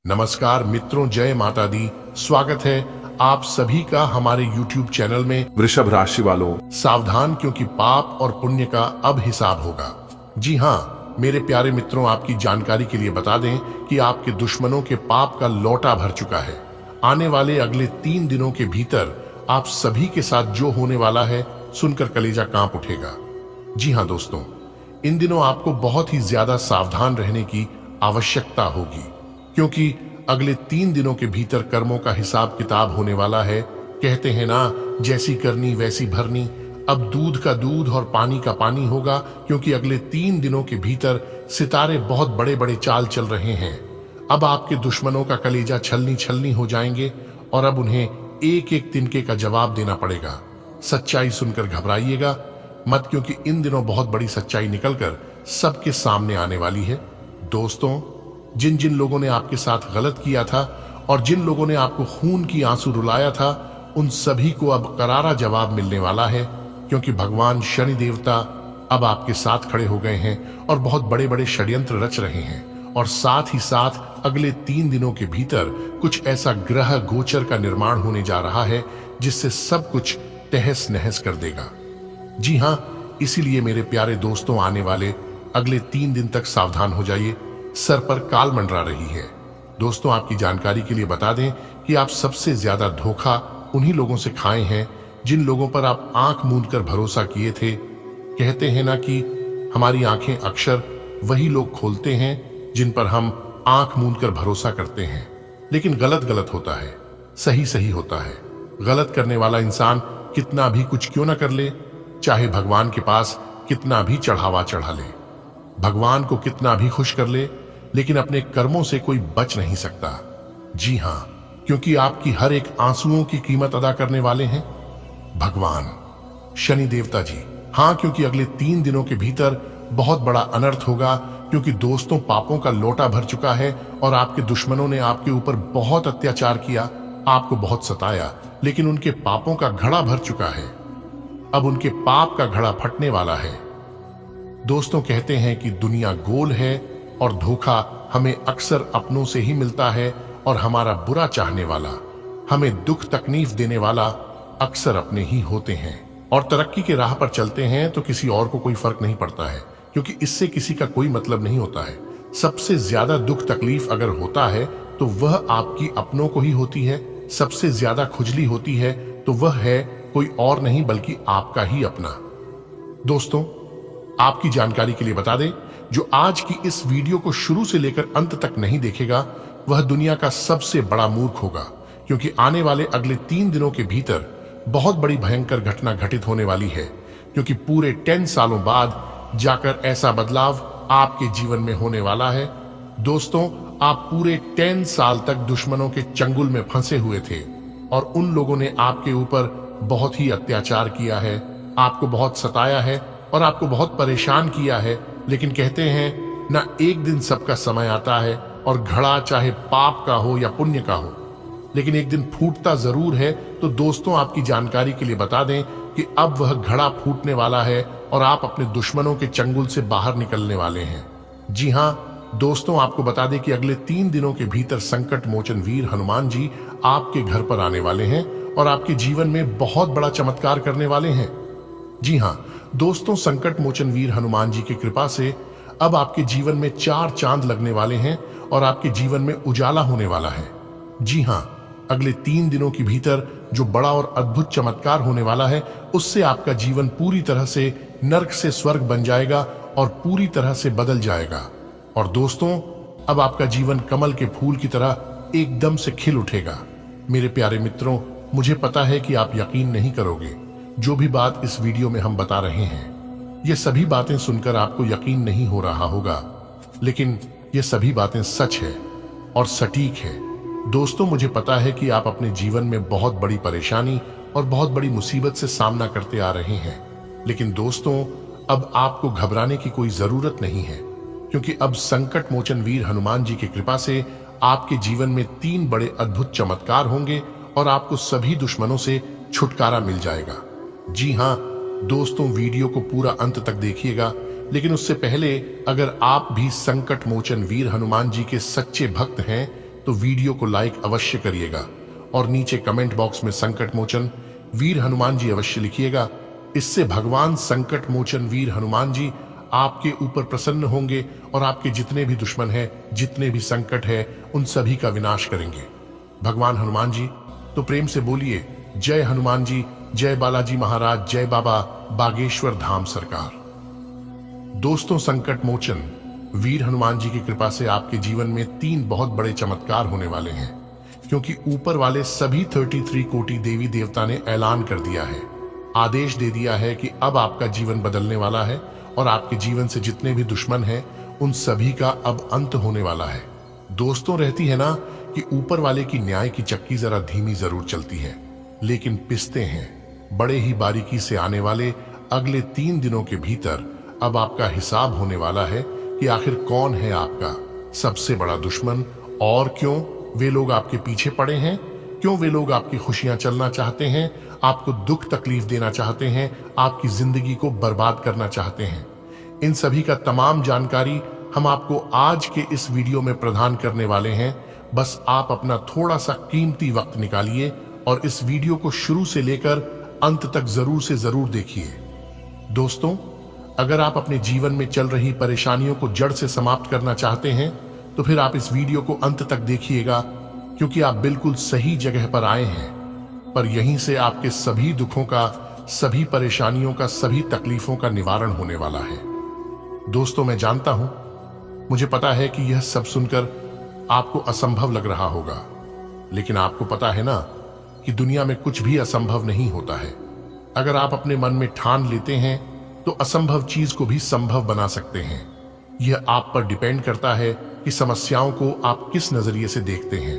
नमस्कार मित्रों, जय माता दी। स्वागत है आप सभी का हमारे YouTube चैनल में। वृषभ राशि वालों, सावधान, क्योंकि पाप और पुण्य का अब हिसाब होगा। जी हाँ मेरे प्यारे मित्रों, आपकी जानकारी के लिए बता दें कि आपके दुश्मनों के पाप का लौटा भर चुका है। आने वाले अगले 3 दिनों के भीतर आप सभी के साथ जो होने वाला है सुनकर कलेजा कांप उठेगा। जी हाँ दोस्तों, इन दिनों आपको बहुत ही ज्यादा सावधान रहने की आवश्यकता होगी, क्योंकि अगले 3 दिनों के भीतर कर्मों का हिसाब किताब होने वाला है। कहते हैं ना, जैसी करनी वैसी भरनी। अब दूध का दूध और पानी का पानी होगा, क्योंकि अगले 3 दिनों के भीतर सितारे बहुत बड़े बड़े चाल चल रहे हैं। अब आपके दुश्मनों का कलेजा छलनी छलनी हो जाएंगे और अब उन्हें एक एक तिनके का जवाब देना पड़ेगा। सच्चाई सुनकर घबराइएगा मत, क्योंकि इन दिनों बहुत बड़ी सच्चाई निकलकर सबके सामने आने वाली है। दोस्तों, जिन जिन लोगों ने आपके साथ गलत किया था और जिन लोगों ने आपको खून की आंसू रुलाया था, उन सभी को अब करारा जवाब मिलने वाला है, क्योंकि भगवान शनि देवता अब आपके साथ खड़े हो गए हैं और बहुत बड़े बड़े षड्यंत्र रच रहे हैं। और साथ ही साथ अगले 3 दिनों के भीतर कुछ ऐसा ग्रह गोचर का निर्माण होने जा रहा है जिससे सब कुछ तहस नहस कर देगा। जी हाँ, इसीलिए मेरे प्यारे दोस्तों, आने वाले अगले 3 दिन तक सावधान हो जाइए। सर पर काल मंडरा रही है। दोस्तों, आपकी जानकारी के लिए बता दें कि आप सबसे ज्यादा धोखा उन्हीं लोगों से खाए हैं जिन लोगों पर आप आंख मूंद कर भरोसा किए थे। कहते हैं ना कि हमारी आंखें अक्सर वही लोग खोलते हैं जिन पर हम आंख मूंद कर भरोसा करते हैं। लेकिन गलत गलत होता है, सही सही होता है। गलत करने वाला इंसान कितना भी कुछ क्यों ना कर ले, चाहे भगवान के पास कितना भी चढ़ावा चढ़ा ले, भगवान को कितना भी खुश कर ले, लेकिन अपने कर्मों से कोई बच नहीं सकता। जी हाँ, क्योंकि आपकी हर एक आंसुओं की कीमत अदा करने वाले हैं भगवान शनि देवता जी। हाँ, क्योंकि अगले 3 दिनों के भीतर बहुत बड़ा अनर्थ होगा, क्योंकि दोस्तों पापों का लोटा भर चुका है और आपके दुश्मनों ने आपके ऊपर बहुत अत्याचार किया, आपको बहुत सताया, लेकिन उनके पापों का घड़ा भर चुका है। अब उनके पाप का घड़ा फटने वाला है। दोस्तों, कहते हैं कि दुनिया गोल है और धोखा हमें अक्सर अपनों से ही मिलता है, और हमारा बुरा चाहने वाला, हमें दुख तकलीफ देने वाला अक्सर अपने ही होते हैं। और तरक्की के राह पर चलते हैं तो किसी और को कोई फर्क नहीं पड़ता है, क्योंकि इससे किसी का कोई मतलब नहीं होता है। सबसे ज्यादा दुख तकलीफ अगर होता है तो वह आपकी अपनों को ही होती है। सबसे ज्यादा खुजली होती है तो वह है कोई और नहीं बल्कि आपका ही अपना। दोस्तों, आपकी जानकारी के लिए बता दें, जो आज की इस वीडियो को शुरू से लेकर अंत तक नहीं देखेगा वह दुनिया का सबसे बड़ा मूर्ख होगा, क्योंकि आने वाले अगले 3 दिनों के भीतर बहुत बड़ी भयंकर घटना घटित होने वाली है। क्योंकि पूरे 10 सालों बाद जाकर ऐसा बदलाव आपके जीवन में होने वाला है। दोस्तों, आप पूरे 10 साल तक दुश्मनों के चंगुल में फंसे हुए थे और उन लोगों ने आपके ऊपर बहुत ही अत्याचार किया है, आपको बहुत सताया है और आपको बहुत परेशान किया है। लेकिन कहते हैं ना, एक दिन सबका समय आता है और घड़ा चाहे पाप का हो या पुण्य का हो, लेकिन एक दिन फूटता जरूर है। तो दोस्तों, आपकी जानकारी के लिए बता दें कि अब वह घड़ा फूटने वाला है और आप अपने दुश्मनों के चंगुल से बाहर निकलने वाले हैं। जी हाँ दोस्तों, आपको बता दें कि अगले 3 दिनों के भीतर संकट मोचन वीर हनुमान जी आपके घर पर आने वाले हैं और आपके जीवन में बहुत बड़ा चमत्कार करने वाले हैं। जी हाँ दोस्तों, संकट मोचन वीर हनुमान जी की कृपा से अब आपके जीवन में 4 चांद लगने वाले हैं और आपके जीवन में उजाला होने वाला है। जी हाँ, अगले 3 दिनों के भीतर जो बड़ा और अद्भुत चमत्कार होने वाला है, उससे आपका जीवन पूरी तरह से नर्क से स्वर्ग बन जाएगा और पूरी तरह से बदल जाएगा। और दोस्तों, अब आपका जीवन कमल के फूल की तरह एकदम से खिल उठेगा। मेरे प्यारे मित्रों, मुझे पता है कि आप यकीन नहीं करोगे जो भी बात इस वीडियो में हम बता रहे हैं। ये सभी बातें सुनकर आपको यकीन नहीं हो रहा होगा, लेकिन ये सभी बातें सच है और सटीक है। दोस्तों, मुझे पता है कि आप अपने जीवन में बहुत बड़ी परेशानी और बहुत बड़ी मुसीबत से सामना करते आ रहे हैं, लेकिन दोस्तों, अब आपको घबराने की कोई जरूरत नहीं है, क्योंकि अब संकट मोचन वीर हनुमान जी की कृपा से आपके जीवन में 3 बड़े अद्भुत चमत्कार होंगे और आपको सभी दुश्मनों से छुटकारा मिल जाएगा। जी हाँ दोस्तों, वीडियो को पूरा अंत तक देखिएगा, लेकिन उससे पहले अगर आप भी संकट मोचन वीर हनुमान जी के सच्चे भक्त हैं तो वीडियो को लाइक अवश्य करिएगा और नीचे कमेंट बॉक्स में संकट मोचन वीर हनुमान जी अवश्य लिखिएगा। इससे भगवान संकट मोचन वीर हनुमान जी आपके ऊपर प्रसन्न होंगे और आपके जितने भी दुश्मन हैं, जितने भी संकट है, उन सभी का विनाश करेंगे। भगवान हनुमान जी तो प्रेम से बोलिए जय हनुमान जी, जय बालाजी महाराज, जय बाबा बागेश्वर धाम सरकार। दोस्तों, संकट मोचन वीर हनुमान जी की कृपा से आपके जीवन में 3 बहुत बड़े चमत्कार होने वाले हैं, क्योंकि ऊपर वाले सभी 33 कोटि देवी देवता ने ऐलान कर दिया है, आदेश दे दिया है कि अब आपका जीवन बदलने वाला है और आपके जीवन से जितने भी दुश्मन हैं उन सभी का अब अंत होने वाला है। दोस्तों, रहती है ना कि ऊपर वाले की न्याय की चक्की जरा धीमी जरूर चलती है, लेकिन पिसते हैं बड़े ही बारीकी से आने वाले अगले 3 दिनों के भीतर अब आपका हिसाब होने वाला है कि आखिर कौन है आपका सबसे बड़ा दुश्मन और क्यों वे लोग आपके पीछे पड़े हैं, क्यों वे लोग आपकी खुशियां चलना चाहते हैं, आपको दुख तकलीफ देना चाहते हैं, आपकी जिंदगी को बर्बाद करना चाहते हैं। इन सभी का तमाम जानकारी हम आपको आज के इस वीडियो में प्रदान करने वाले हैं। बस आप अपना थोड़ा सा कीमती वक्त निकालिए और इस वीडियो को शुरू से लेकर अंत तक जरूर से जरूर देखिए। दोस्तों, अगर आप अपने जीवन में चल रही परेशानियों को जड़ से समाप्त करना चाहते हैं तो फिर आप इस वीडियो को अंत तक देखिएगा, क्योंकि आप बिल्कुल सही जगह पर आए हैं। पर यहीं से आपके सभी दुखों का, सभी परेशानियों का, सभी तकलीफों का निवारण होने वाला है। दोस्तों, मैं जानता हूं, मुझे पता है कि यह सब सुनकर आपको असंभव लग रहा होगा, लेकिन आपको पता है ना कि दुनिया में कुछ भी असंभव नहीं होता है। अगर आप अपने मन में ठान लेते हैं तो असंभव चीज को भी संभव बना सकते हैं। यह आप पर डिपेंड करता है कि समस्याओं को आप किस नजरिए से देखते हैं।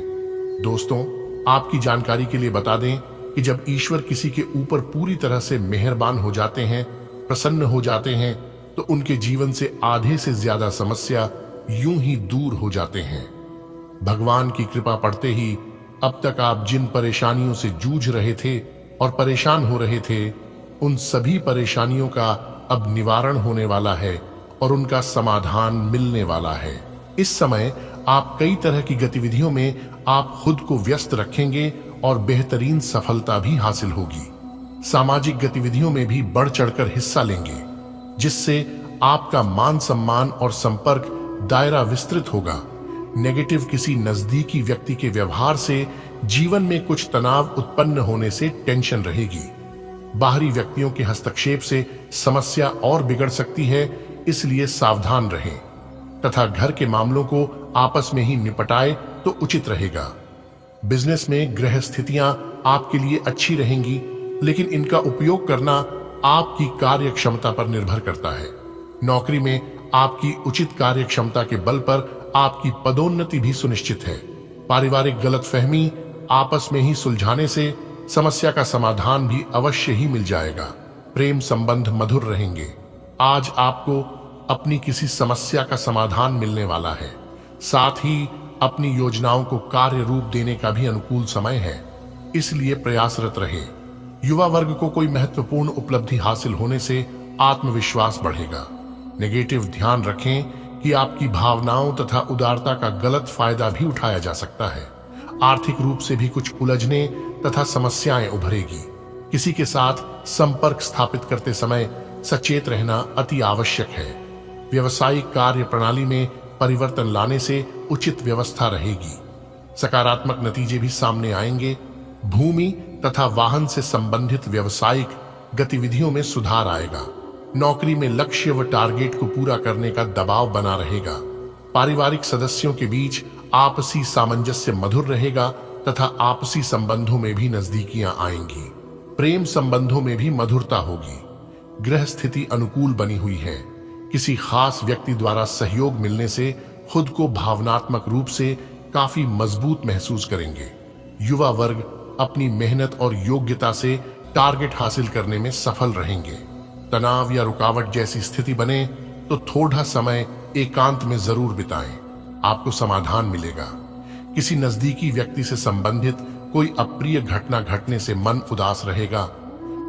दोस्तों, आपकी जानकारी के लिए बता दें कि जब ईश्वर किसी के ऊपर पूरी तरह से मेहरबान हो जाते हैं, प्रसन्न हो जाते हैं, तो उनके जीवन से आधे से ज्यादा समस्या यूं ही दूर हो जाते हैं। भगवान की कृपा पड़ते ही अब तक आप जिन परेशानियों से जूझ रहे थे और परेशान हो रहे थे, उन सभी परेशानियों का अब निवारण होने वाला है और उनका समाधान मिलने वाला है। इस समय आप कई तरह की गतिविधियों में आप खुद को व्यस्त रखेंगे और बेहतरीन सफलता भी हासिल होगी। सामाजिक गतिविधियों में भी बढ़ चढ़कर हिस्सा लेंगे, जिससे आपका मान सम्मान और संपर्क दायरा विस्तृत होगा। नेगेटिव किसी नजदीकी व्यक्ति के व्यवहार से जीवन में कुछ तनाव उत्पन्न होने से टेंशन रहेगी। बाहरी व्यक्तियों के हस्तक्षेप से समस्या और बिगड़ सकती है, इसलिए सावधान रहें तथा घर के मामलों को आपस में ही निपटाए तो उचित रहेगा। बिजनेस में ग्रह स्थितियां आपके लिए अच्छी रहेंगी, लेकिन इनका उपयोग करना आपकी कार्य क्षमता पर निर्भर करता है। नौकरी में आपकी उचित कार्य क्षमता के बल पर आपकी पदोन्नति भी सुनिश्चित है। पारिवारिक गलतफहमी आपस में ही सुलझाने से समस्या का समाधान भी अवश्य ही मिल जाएगा। प्रेम संबंध मधुर रहेंगे। आज आपको अपनी किसी समस्या का समाधान मिलने वाला है। साथ ही अपनी योजनाओं को कार्य रूप देने का भी अनुकूल समय है, इसलिए प्रयासरत रहे। युवा वर्ग को कोई महत्वपूर्ण उपलब्धि हासिल होने से आत्मविश्वास बढ़ेगा। नेगेटिव ध्यान रखें कि आपकी भावनाओं तथा उदारता का गलत फायदा भी उठाया जा सकता है। आर्थिक रूप से भी कुछ उलझने तथा समस्याएं उभरेगी। किसी के साथ संपर्क स्थापित करते समय सचेत रहना अति आवश्यक है। व्यवसायिक कार्य प्रणाली में परिवर्तन लाने से उचित व्यवस्था रहेगी। सकारात्मक नतीजे भी सामने आएंगे। भूमि तथा वाहन से संबंधित व्यावसायिक गतिविधियों में सुधार आएगा। नौकरी में लक्ष्य व टारगेट को पूरा करने का दबाव बना रहेगा। पारिवारिक सदस्यों के बीच आपसी सामंजस्य मधुर रहेगा तथा आपसी संबंधों में भी नजदीकियां आएंगी। प्रेम संबंधों में भी मधुरता होगी। ग्रह स्थिति अनुकूल बनी हुई है। किसी खास व्यक्ति द्वारा सहयोग मिलने से खुद को भावनात्मक रूप से काफी मजबूत महसूस करेंगे। युवा वर्ग अपनी मेहनत और योग्यता से टारगेट हासिल करने में सफल रहेंगे। तनाव या रुकावट जैसी स्थिति बने तो थोड़ा समय एकांत में जरूर बिताएं, आपको समाधान मिलेगा। किसी नजदीकी व्यक्ति से संबंधित कोई अप्रिय घटना घटने से मन उदास रहेगा।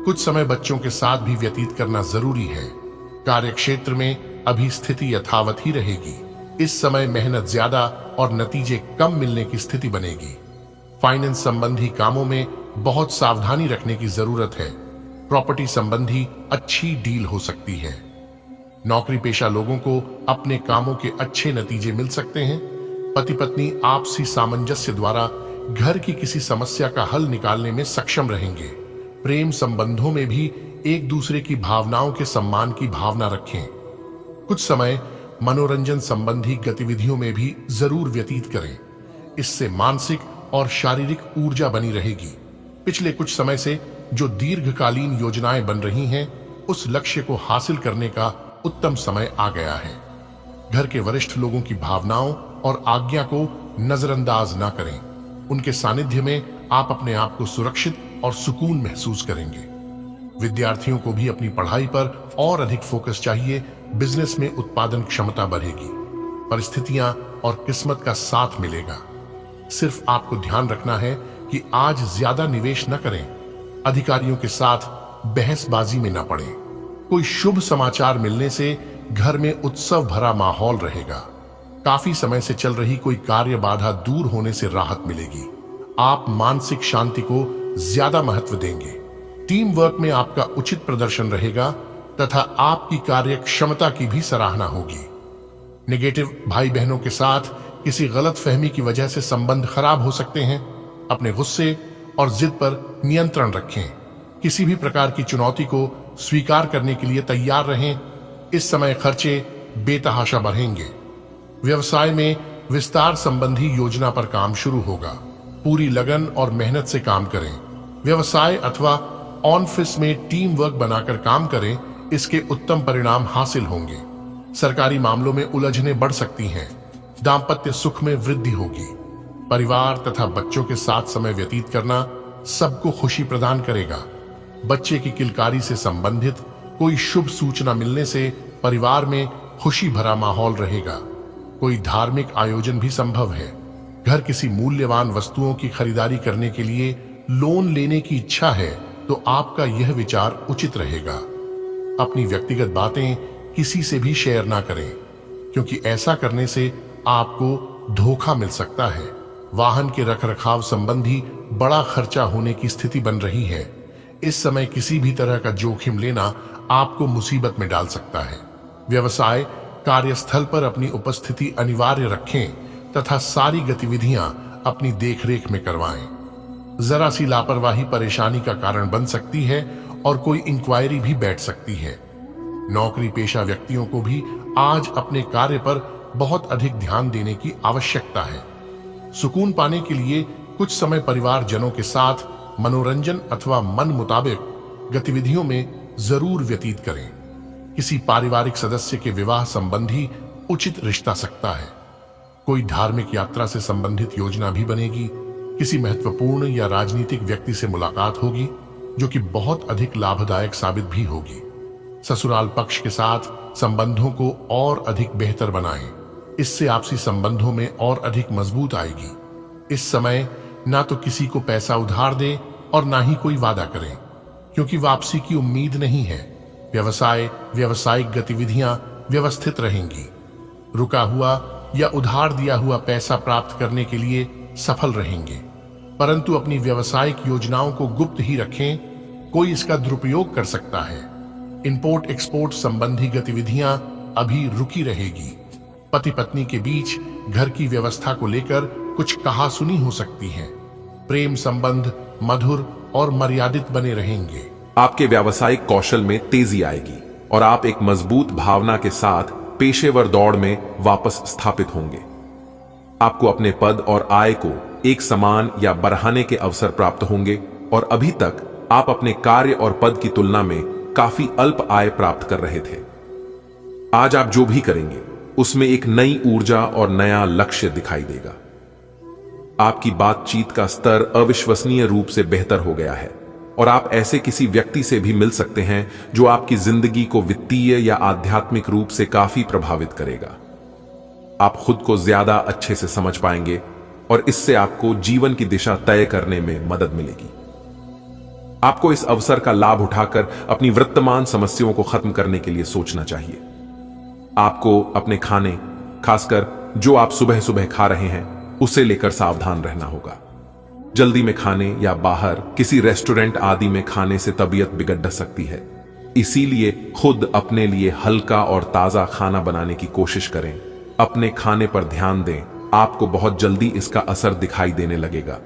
कुछ समय बच्चों के साथ भी व्यतीत करना जरूरी है। कार्यक्षेत्र में अभी स्थिति यथावत ही रहेगी। इस समय मेहनत ज्यादा और नतीजे कम मिलने की स्थिति बनेगी। फाइनेंस संबंधी कामों में बहुत सावधानी रखने की जरूरत है। प्रॉपर्टी संबंधी अच्छी डील हो सकती है। नौकरी पेशा लोगों को अपने कामों के अच्छे नतीजे मिल सकते हैं। पति पत्नी आपसी सामंजस्य द्वारा घर की किसी समस्या का हल निकालने में सक्षम रहेंगे। प्रेम संबंधों में भी एक दूसरे की भावनाओं के सम्मान की भावना रखें। कुछ समय मनोरंजन संबंधी गतिविधियों में भी जरूर व्यतीत करें। इससे मानसिक और शारीरिक ऊर्जा बनी रहेगी। पिछले कुछ समय से जो दीर्घकालीन योजनाएं बन रही हैं, उस लक्ष्य को हासिल करने का उत्तम समय आ गया है। घर के वरिष्ठ लोगों की भावनाओं और आज्ञा को नजरअंदाज ना करें। उनके सानिध्य में आप अपने आप को सुरक्षित और सुकून महसूस करेंगे। विद्यार्थियों को भी अपनी पढ़ाई पर और अधिक फोकस चाहिए। बिजनेस में उत्पादन क्षमता बढ़ेगी। परिस्थितियां और किस्मत का साथ मिलेगा। सिर्फ आपको ध्यान रखना है कि आज ज्यादा निवेश न करें। अधिकारियों के साथ बहसबाजी में न पड़ें। कोई शुभ समाचार मिलने से घर में उत्सव भरा माहौल रहेगा। काफी समय से चल रही कोई कार्य बाधा दूर होने से राहत मिलेगी। आप मानसिक शांति को ज्यादा महत्व देंगे। टीम वर्क में आपका उचित प्रदर्शन रहेगा तथा आपकी कार्य क्षमता की भी सराहना होगी। नेगेटिव भाई बहनों के साथ किसी गलत फहमी की वजह से संबंध खराब हो सकते हैं। अपने गुस्से और जिद पर नियंत्रण रखें। किसी भी प्रकार की चुनौती को स्वीकार करने के लिए तैयार रहें। इस समय खर्चे बेतहाशा बढ़ेंगे। व्यवसाय में विस्तार संबंधी योजना पर काम शुरू होगा। पूरी लगन और मेहनत से काम करें। व्यवसाय अथवा ऑफिस में टीम वर्क बनाकर काम करें। इसके उत्तम परिणाम हासिल होंगे। सरकारी मामलों में उलझनें बढ़ सकती हैं। दाम्पत्य सुख में वृद्धि होगी। परिवार तथा बच्चों के साथ समय व्यतीत करना सबको खुशी प्रदान करेगा। बच्चे की किलकारी से संबंधित कोई शुभ सूचना मिलने से परिवार में खुशी भरा माहौल रहेगा। कोई धार्मिक आयोजन भी संभव है। घर किसी मूल्यवान वस्तुओं की खरीदारी करने के लिए लोन लेने की इच्छा है तो आपका यह विचार उचित रहेगा। अपनी व्यक्तिगत बातें किसी से भी शेयर ना करें, क्योंकि ऐसा करने से आपको धोखा मिल सकता है। वाहन के रखरखाव संबंधी बड़ा खर्चा होने की स्थिति बन रही है। इस समय किसी भी तरह का जोखिम लेना आपको मुसीबत में डाल सकता है। व्यवसाय कार्यस्थल पर अपनी उपस्थिति अनिवार्य रखें तथा सारी गतिविधियां अपनी देखरेख में करवाएं। जरा सी लापरवाही परेशानी का कारण बन सकती है और कोई इंक्वायरी भी बैठ सकती है। नौकरी पेशा व्यक्तियों को भी आज अपने कार्य पर बहुत अधिक ध्यान देने की आवश्यकता है। सुकून पाने के लिए कुछ समय परिवार जनों के साथ मनोरंजन अथवा मन मुताबिक गतिविधियों में जरूर व्यतीत करें। किसी पारिवारिक सदस्य के विवाह संबंधी उचित रिश्ता सकता है। कोई धार्मिक यात्रा से संबंधित योजना भी बनेगी। किसी महत्वपूर्ण या राजनीतिक व्यक्ति से मुलाकात होगी जो कि बहुत अधिक लाभदायक साबित भी होगी। ससुराल पक्ष के साथ संबंधों को और अधिक बेहतर बनाएं। इससे आपसी संबंधों में और अधिक मजबूत आएगी। इस समय ना तो किसी को पैसा उधार दें और ना ही कोई वादा करें, क्योंकि वापसी की उम्मीद नहीं है। व्यावसायिक गतिविधियां व्यवस्थित रहेंगी। रुका हुआ या उधार दिया हुआ पैसा प्राप्त करने के लिए सफल रहेंगे, परंतु अपनी व्यावसायिक योजनाओं को गुप्त ही रखें। कोई इसका दुरुपयोग कर सकता है। इंपोर्ट एक्सपोर्ट संबंधी गतिविधियां अभी रुकी रहेगी। पति पत्नी के बीच घर की व्यवस्था को लेकर कुछ कहासुनी हो सकती है। प्रेम संबंध मधुर और मर्यादित बने रहेंगे। आपके व्यावसायिक कौशल में तेजी आएगी और आप एक मजबूत भावना के साथ पेशेवर दौड़ में वापस स्थापित होंगे। आपको अपने पद और आय को एक समान या बढ़ाने के अवसर प्राप्त होंगे और अभी तक आप अपने कार्य और पद की तुलना में काफी अल्प आय प्राप्त कर रहे थे। आज आप जो भी करेंगे उसमें एक नई ऊर्जा और नया लक्ष्य दिखाई देगा। आपकी बातचीत का स्तर अविश्वसनीय रूप से बेहतर हो गया है और आप ऐसे किसी व्यक्ति से भी मिल सकते हैं जो आपकी जिंदगी को वित्तीय या आध्यात्मिक रूप से काफी प्रभावित करेगा। आप खुद को ज्यादा अच्छे से समझ पाएंगे और इससे आपको जीवन की दिशा तय करने में मदद मिलेगी। आपको इस अवसर का लाभ उठाकर अपनी वर्तमान समस्याओं को खत्म करने के लिए सोचना चाहिए। आपको अपने खाने, खासकर जो आप सुबह सुबह खा रहे हैं उसे लेकर सावधान रहना होगा। जल्दी में खाने या बाहर किसी रेस्टोरेंट आदि में खाने से तबीयत बिगड़ सकती है, इसीलिए खुद अपने लिए हल्का और ताजा खाना बनाने की कोशिश करें। अपने खाने पर ध्यान दें, आपको बहुत जल्दी इसका असर दिखाई देने लगेगा।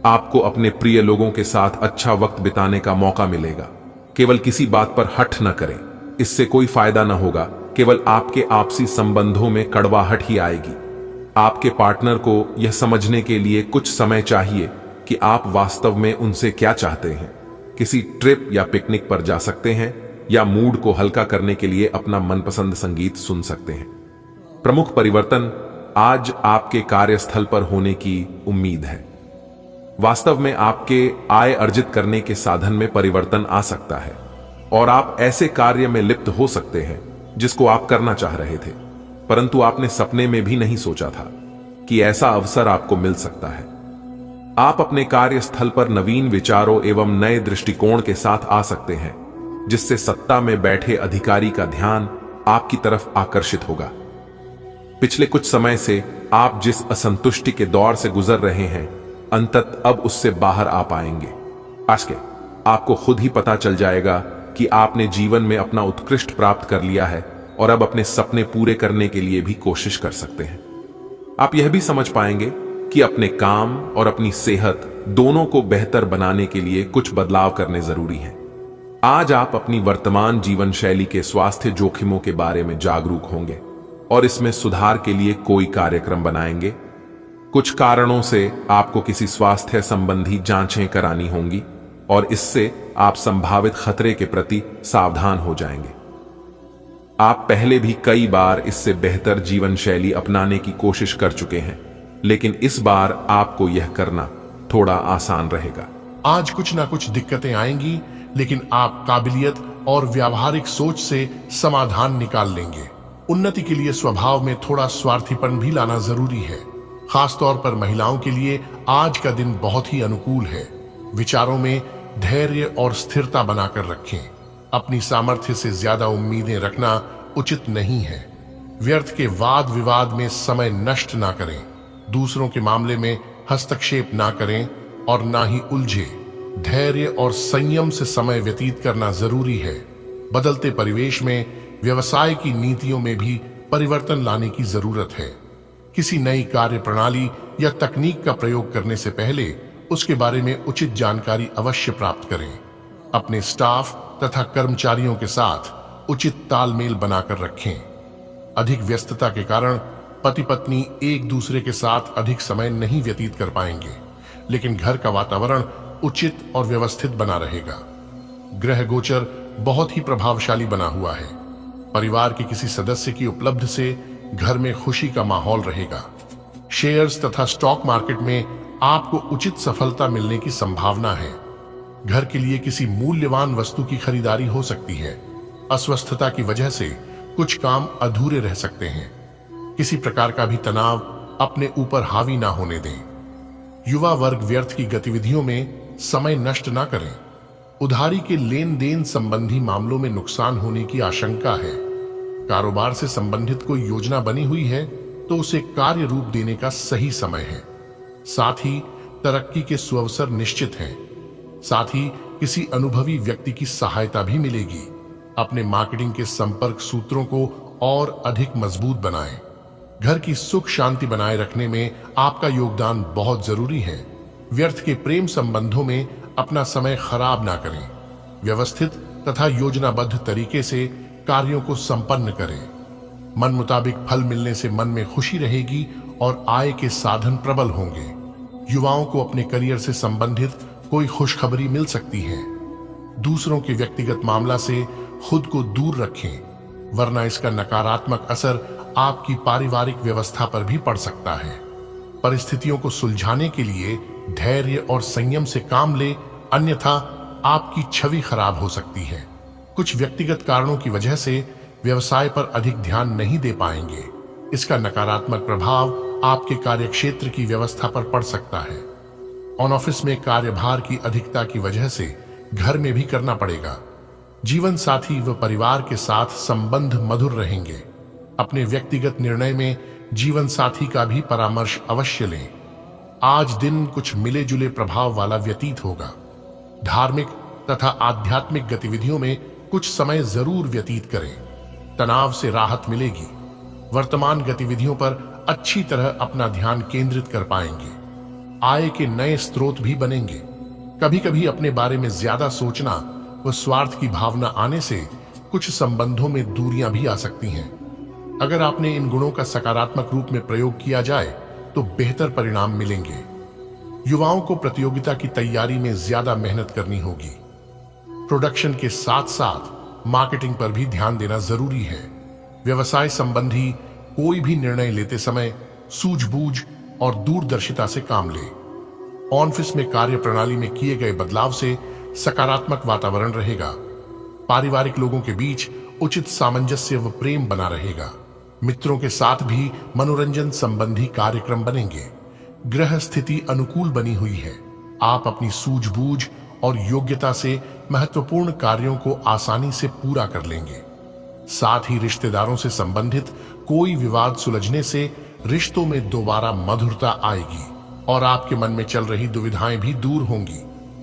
आपको अपने प्रिय लोगों के साथ अच्छा वक्त बिताने का मौका मिलेगा। केवल किसी बात पर हठ न करें, इससे कोई फायदा न होगा, केवल आपके आपसी संबंधों में कड़वाहट ही आएगी। आपके पार्टनर को यह समझने के लिए कुछ समय चाहिए कि आप वास्तव में उनसे क्या चाहते हैं। किसी ट्रिप या पिकनिक पर जा सकते हैं या मूड को हल्का करने के लिए अपना मनपसंद संगीत सुन सकते हैं। प्रमुख परिवर्तन आज आपके कार्यस्थल पर होने की उम्मीद है। वास्तव में आपके आय अर्जित करने के साधन में परिवर्तन आ सकता है और आप ऐसे कार्य में लिप्त हो सकते हैं जिसको आप करना चाह रहे थे, परंतु आपने सपने में भी नहीं सोचा था कि ऐसा अवसर आपको मिल सकता है। आप अपने कार्यस्थल पर नवीन विचारों एवं नए दृष्टिकोण के साथ आ सकते हैं, जिससे सत्ता में बैठे अधिकारी का ध्यान आपकी तरफ आकर्षित होगा। पिछले कुछ समय से आप जिस असंतुष्टि के दौर से गुजर रहे हैं, अंतत अब उससे बाहर आ पाएंगे। आज के आपको खुद ही पता चल जाएगा कि आपने जीवन में अपना उत्कृष्ट प्राप्त कर लिया है और अब अपने सपने पूरे करने के लिए भी कोशिश कर सकते हैं। आप यह भी समझ पाएंगे कि अपने काम और अपनी सेहत दोनों को बेहतर बनाने के लिए कुछ बदलाव करने जरूरी हैं। आज आप अपनी वर्तमान जीवन शैली के स्वास्थ्य जोखिमों के बारे में जागरूक होंगे और इसमें सुधार के लिए कोई कार्यक्रम बनाएंगे। कुछ कारणों से आपको किसी स्वास्थ्य संबंधी जांचें करानी होंगी और इससे आप संभावित खतरे के प्रति सावधान हो जाएंगे। आप पहले भी कई बार इससे बेहतर जीवन शैली अपनाने की कोशिश कर चुके हैं, लेकिन इस बार आपको यह करना थोड़ा आसान रहेगा। आज कुछ ना कुछ दिक्कतें आएंगी, लेकिन आप काबिलियत और व्यावहारिक सोच से समाधान निकाल लेंगे। उन्नति के लिए स्वभाव में थोड़ा स्वार्थीपन भी लाना जरूरी है। खासतौर पर महिलाओं के लिए आज का दिन बहुत ही अनुकूल है। विचारों में धैर्य और स्थिरता बनाकर रखें। अपनी सामर्थ्य से ज्यादा उम्मीदें रखना उचित नहीं है। व्यर्थ के वाद विवाद में समय नष्ट ना करें। दूसरों के मामले में हस्तक्षेप ना करें और ना ही उलझे। धैर्य और संयम से समय व्यतीत करना जरूरी है। बदलते परिवेश में व्यवसाय की नीतियों में भी परिवर्तन लाने की जरूरत है। किसी नई कार्य प्रणाली या तकनीक का प्रयोग करने से पहले उसके बारे में उचित जानकारी अवश्य प्राप्त करें। अपने स्टाफ तथा कर्मचारियों के साथ उचित तालमेल बनाकर रखें। अधिक व्यस्तता के कारण पति पत्नी एक दूसरे के साथ अधिक समय नहीं व्यतीत कर पाएंगे, लेकिन घर का वातावरण उचित और व्यवस्थित बना रहेगा। ग्रह गोचर बहुत ही प्रभावशाली बना हुआ है। परिवार के किसी सदस्य की उपलब्धि से घर में खुशी का माहौल रहेगा। शेयर्स तथा स्टॉक मार्केट में आपको उचित सफलता मिलने की संभावना है। घर के लिए किसी मूल्यवान वस्तु की खरीदारी हो सकती है। अस्वस्थता की वजह से कुछ काम अधूरे रह सकते हैं। किसी प्रकार का भी तनाव अपने ऊपर हावी ना होने दें। युवा वर्ग व्यर्थ की गतिविधियों में समय नष्ट ना करें। उधारी के लेन देन संबंधी मामलों में नुकसान होने की आशंका है। कारोबार से संबंधित कोई योजना बनी हुई है तो उसे कार्य रूप देने का सही समय है। साथ ही तरक्की के सुअवसर निश्चित हैं। साथ ही किसी अनुभवी व्यक्ति की सहायता भी मिलेगी। अपने मार्केटिंग के संपर्क सूत्रों को और अधिक मजबूत बनाएं। घर की सुख शांति बनाए रखने में आपका योगदान बहुत जरूरी है। व्यर्थ के प्रेम संबंधों में अपना समय खराब ना करें। व्यवस्थित तथा योजनाबद्ध तरीके से कार्यों को संपन्न करें। मन मुताबिक फल मिलने से मन में खुशी रहेगी और आय के साधन प्रबल होंगे। युवाओं को अपने करियर से संबंधित कोई खुशखबरी मिल सकती है। दूसरों के व्यक्तिगत मामला से खुद को दूर रखें, वरना इसका नकारात्मक असर आपकी पारिवारिक व्यवस्था पर भी पड़ सकता है। परिस्थितियों को सुलझाने के लिए धैर्य और संयम से काम ले, अन्यथा आपकी छवि खराब हो सकती है। कुछ व्यक्तिगत कारणों की वजह से व्यवसाय पर अधिक ध्यान नहीं दे पाएंगे। इसका नकारात्मक प्रभाव आपके कार्यक्षेत्र की व्यवस्था पर पड़ सकता है। ऑन ऑफिस में कार्यभार की अधिकता की वजह से घर में भी करना पड़ेगा। जीवन साथी व परिवार के साथ संबंध मधुर रहेंगे। अपने व्यक्तिगत निर्णय में जीवन साथी का भी परामर्श अवश्य लें। आज दिन कुछ मिले जुले प्रभाव वाला व्यतीत होगा। धार्मिक तथा आध्यात्मिक गतिविधियों में कुछ समय जरूर व्यतीत करें। तनाव से राहत मिलेगी। वर्तमान गतिविधियों पर अच्छी तरह अपना ध्यान केंद्रित कर पाएंगे। आय के नए स्रोत भी बनेंगे। कभी कभी अपने बारे में ज्यादा सोचना व स्वार्थ की भावना आने से कुछ संबंधों में दूरियां भी आ सकती हैं। अगर आपने इन गुणों का सकारात्मक रूप में प्रयोग किया जाए तो बेहतर परिणाम मिलेंगे। युवाओं को प्रतियोगिता की तैयारी में ज्यादा मेहनत करनी होगी। प्रोडक्शन के साथ साथ मार्केटिंग पर भी ध्यान देना जरूरी है। व्यवसाय संबंधी कोई भी निर्णय लेते समय सूझबूझ और दूरदर्शिता से काम ले। ऑफिस में कार्य प्रणाली में किए गए बदलाव से सकारात्मक वातावरण रहेगा। पारिवारिक लोगों के बीच उचित सामंजस्य व प्रेम बना रहेगा। मित्रों के साथ भी मनोरंजन संबंधी कार्यक्रम बनेंगे। ग्रह स्थिति अनुकूल बनी हुई है। आप अपनी सूझबूझ और योग्यता से महत्वपूर्ण कार्यों को आसानी से पूरा कर लेंगे। साथ ही रिश्तेदारों से संबंधित कोई विवाद सुलझने से रिश्तों में दोबारा मधुरता आएगी और आपके मन में चल रही दुविधाएं भी दूर होंगी।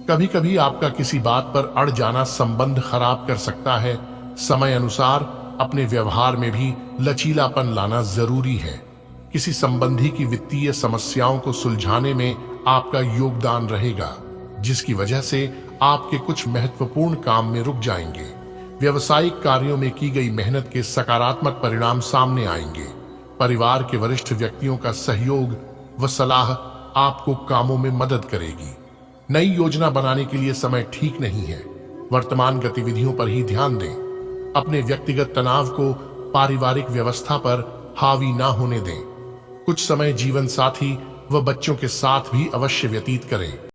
कभी कभी आपका किसी बात पर अड़ जाना संबंध खराब कर सकता है। समय अनुसार अपने व्यवहार में भी लचीलापन लाना जरूरी है। किसी संबंधी की वित्तीय समस्याओं को सुलझाने में आपका योगदान रहेगा, जिसकी वजह से आपके कुछ महत्वपूर्ण काम में रुक जाएंगे। व्यवसायिक कार्यों में की गई मेहनत के सकारात्मक परिणाम सामने आएंगे। परिवार के वरिष्ठ व्यक्तियों का सहयोग व सलाह आपको कामों में मदद करेगी। नई योजना बनाने के लिए समय ठीक नहीं है। वर्तमान गतिविधियों पर ही ध्यान दें। अपने व्यक्तिगत तनाव को पारिवारिक व्यवस्था पर हावी ना होने दें। कुछ समय जीवन साथी व बच्चों के साथ भी अवश्य व्यतीत करें।